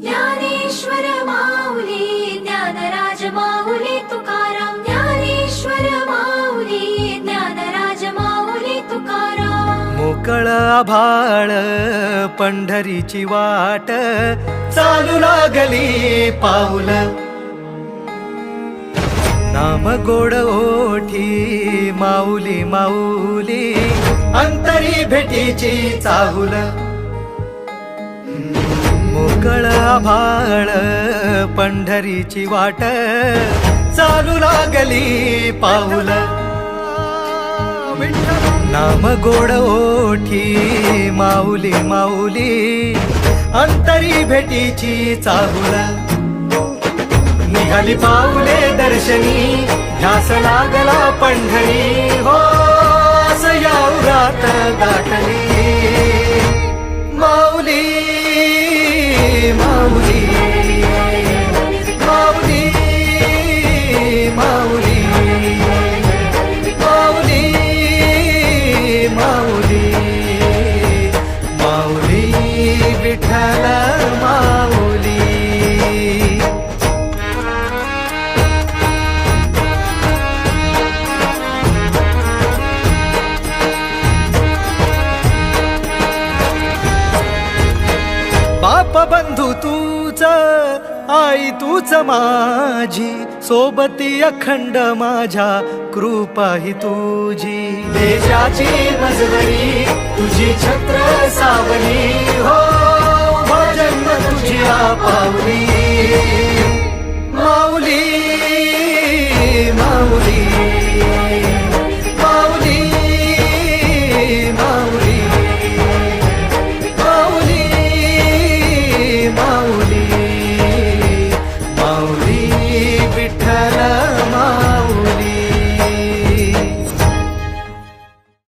ज्ञानेश्वर माऊली ज्ञानराज माऊली तुकाराम ज्ञानेश्वर माऊली ज्ञानराज माऊली तुकाराम मोकळ आभाळ पंढरीची वाट चालू लागली पाऊल नाम गोड ओठी माऊली माऊली अंतरी भेटीची चाहुल मोकळ आभाळ पंढरीची वाट चालू लागली पाऊल नाम गोड ओठी माऊली माऊली अंतरी भेटीची चाहुल निघाली पाऊले दर्शनी ध्यास लागला पंढरी हो याउरात गाठली माऊली माऊली माऊली माऊली माऊली माऊली माऊली विठ्ठल माऊली बाप बंधू तूच आई तूच माझी सोबती अखंड माझ्या कृपा ही तुझी देशाची मजवरी तुझी छत्र सावली हो भजन तुझी पावली माऊली माऊली माऊली माऊली माऊली माऊली विठ्ठल